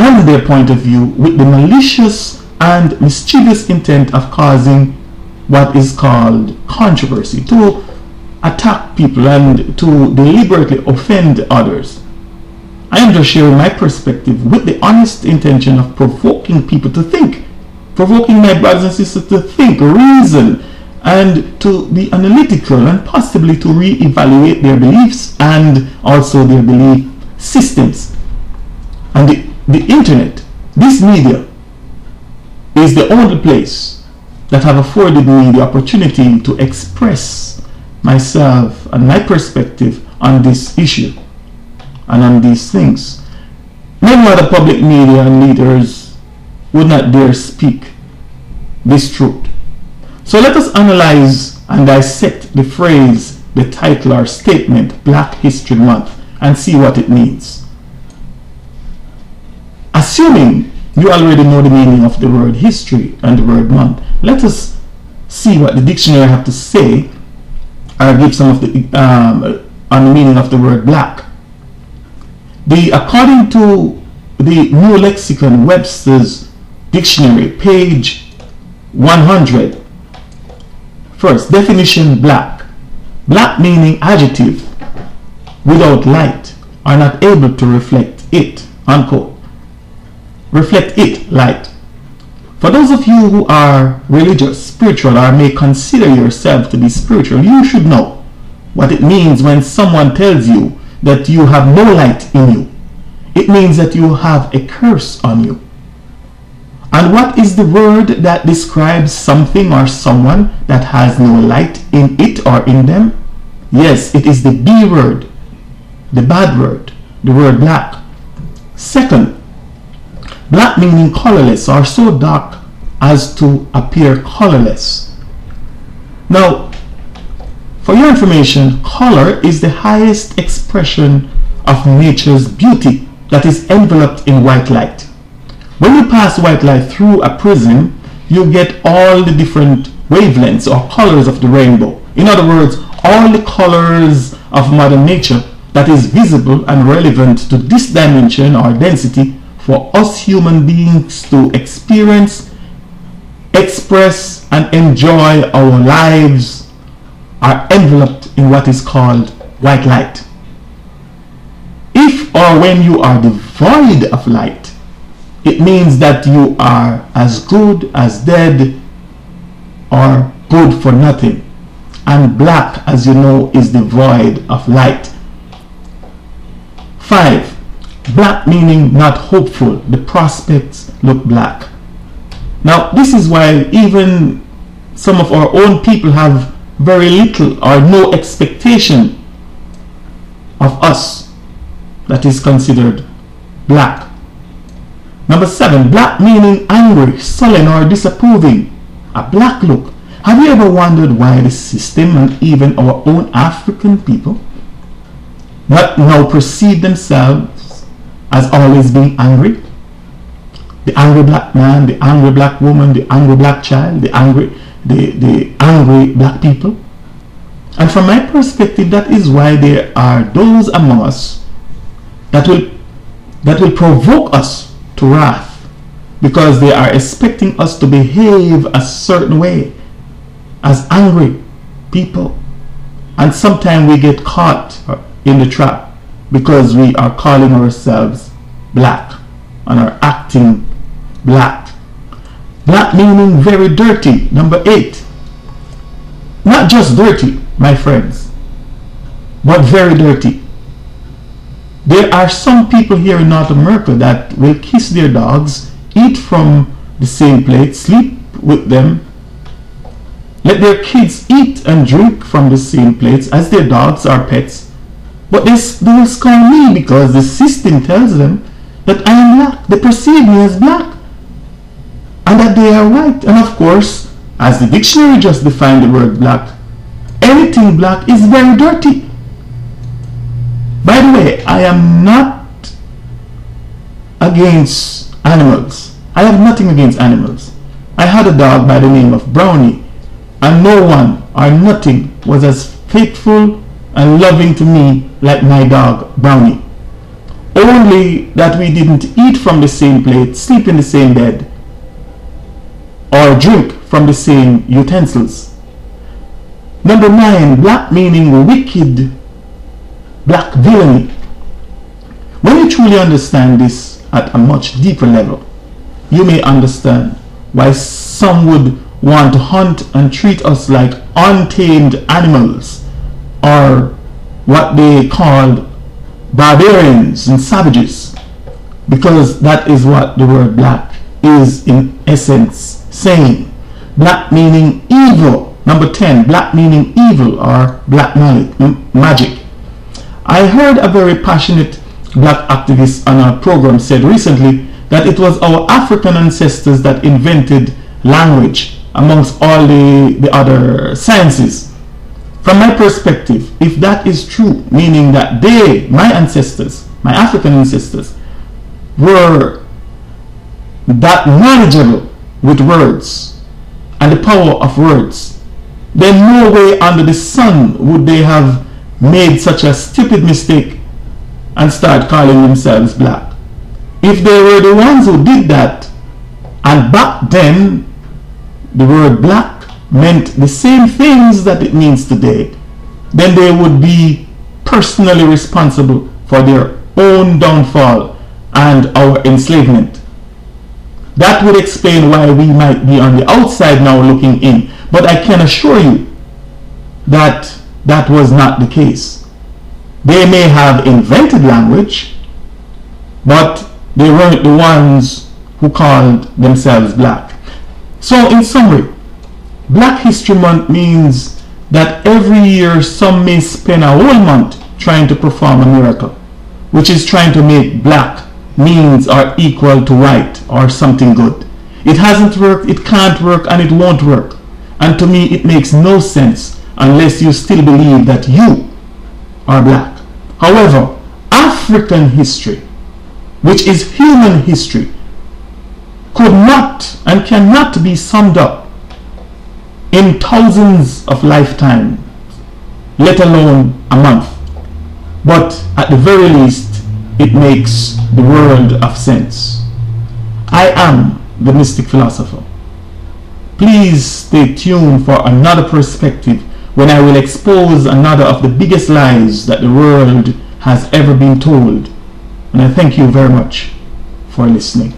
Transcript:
and their point of view with the malicious and mischievous intent of causing what is called controversy, to attack people and to deliberately offend others. I am just sharing my perspective with the honest intention of provoking people to think, provoking my brothers and sisters to think, reason, and to be analytical, and possibly to re-evaluate their beliefs and also their belief systems. And the internet, this media, is the only place that have afforded me the opportunity to express myself and my perspective on this issue and on these things. Many other public media and leaders would not dare speak this truth. So let us analyze and dissect the phrase, the title or statement, Black History Month, and see what it means. Assuming you already know the meaning of the word history and the word month, let us see what the dictionary have to say, or give some of the on the meaning of the word black. According to the New Lexicon, Webster's Dictionary, page 100, first definition: black. Black meaning adjective, without light, are not able to reflect it, unquote. Reflect it, light. For those of you who are religious, spiritual, or may consider yourself to be spiritual, you should know what it means when someone tells you that you have no light in you. It means that you have a curse on you. And what is the word that describes something or someone that has no light in it or in them? Yes, it is the B word, the bad word, the word black. Second, black meaning colorless or so dark as to appear colorless. Now, for your information, color is the highest expression of nature's beauty that is enveloped in white light. When you pass white light through a prism, you get all the different wavelengths or colors of the rainbow. In other words, all the colors of modern nature that is visible and relevant to this dimension or density for us human beings to experience, express, and enjoy our lives are enveloped in what is called white light. If or when you are devoid of light, it means that you are as good as dead or good for nothing. And black, as you know, is devoid of light. 5. Black meaning not hopeful. The prospects look black. Now, this is why even some of our own people have very little or no expectation of us that is considered black. Number 7, black meaning angry, sullen, or disapproving. A black look. Have you ever wondered why the system and even our own African people not now perceive themselves as always being angry? The angry black man, the angry black woman, the angry black child, the angry black people. And from my perspective, that is why there are those among us that will provoke us to wrath, because they are expecting us to behave a certain way as angry people. And sometimes we get caught in the trap because we are calling ourselves black and are acting black. Black meaning very dirty. Number 8. Not just dirty, my friends, but very dirty. There are some people here in North America that will kiss their dogs, eat from the same plate, sleep with them, let their kids eat and drink from the same plates as their dogs or pets. But they will scorn me because the system tells them that I am black. They perceive me as black and that they are white. And of course, as the dictionary just defined the word black, anything black is very dirty. By the way, I am not against animals. I have nothing against animals. I had a dog by the name of Brownie, and no one or nothing was as faithful and loving to me like my dog Brownie. only that we didn't eat from the same plate, sleep in the same bed, or drink from the same utensils. Number 9, black meaning wicked, black villainy. When you truly understand this at a much deeper level, you may understand why some would want to hunt and treat us like untamed animals, or what they called barbarians and savages, because that is what the word black is in essence saying. Black meaning evil. Number 10, black meaning evil or black magic. I heard a very passionate black activist on our program said recently that it was our African ancestors that invented language amongst all the other sciences. From my perspective, if that is true, meaning that they, my ancestors, my African ancestors, were that knowledgeable with words and the power of words, then no way under the sun would they have made such a stupid mistake and start calling themselves black. If they were the ones who did that, and back then the word black meant the same things that it means today, then they would be personally responsible for their own downfall and our enslavement. That would explain why we might be on the outside now looking in. But I can assure you that that was not the case. They may have invented language, but they weren't the ones who called themselves black. So in summary, Black History Month means that every year some may spend a whole month trying to perform a miracle, which is trying to make black means or equal to white or something good. It hasn't worked, it can't work, and it won't work. And to me, it makes no sense unless you still believe that you are black. However, African history, which is human history, could not and cannot be summed up in thousands of lifetimes, let alone a month. But at the very least, it makes the world of sense. I am the Mystic Philosopher. Please stay tuned for another perspective when I will expose another of the biggest lies that the world has ever been told. And I thank you very much for listening.